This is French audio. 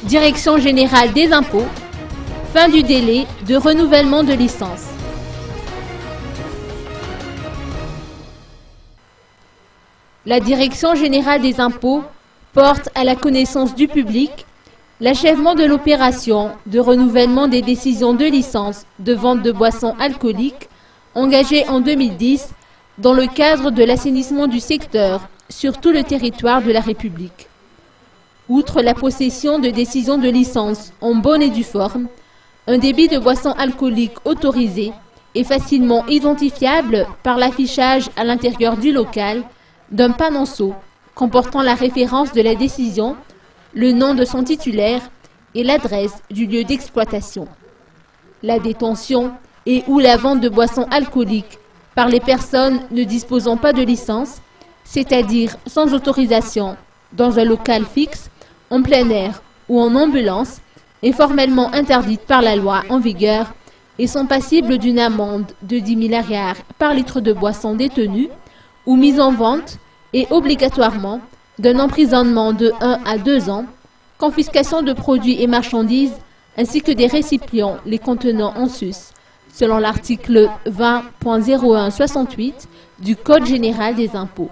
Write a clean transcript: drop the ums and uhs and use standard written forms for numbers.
Direction générale des impôts, fin du délai de renouvellement de licence. La Direction générale des impôts porte à la connaissance du public l'achèvement de l'opération de renouvellement des décisions de licence de vente de boissons alcooliques engagée en 2010 dans le cadre de l'assainissement du secteur sur tout le territoire de la République. Outre la possession de décisions de licence en bonne et due forme, un débit de boissons alcooliques autorisé est facilement identifiable par l'affichage à l'intérieur du local d'un panonceau comportant la référence de la décision, le nom de son titulaire et l'adresse du lieu d'exploitation. La détention et ou la vente de boissons alcooliques par les personnes ne disposant pas de licence, c'est-à-dire sans autorisation, dans un local fixe, en plein air ou en ambulance, est formellement interdite par la loi en vigueur et sont passibles d'une amende de 10 000 ariars par litre de boisson détenue ou mise en vente et obligatoirement d'un emprisonnement de 1 à 2 ans, confiscation de produits et marchandises ainsi que des récipients les contenant en sus, selon l'article 20.0168 du Code général des impôts.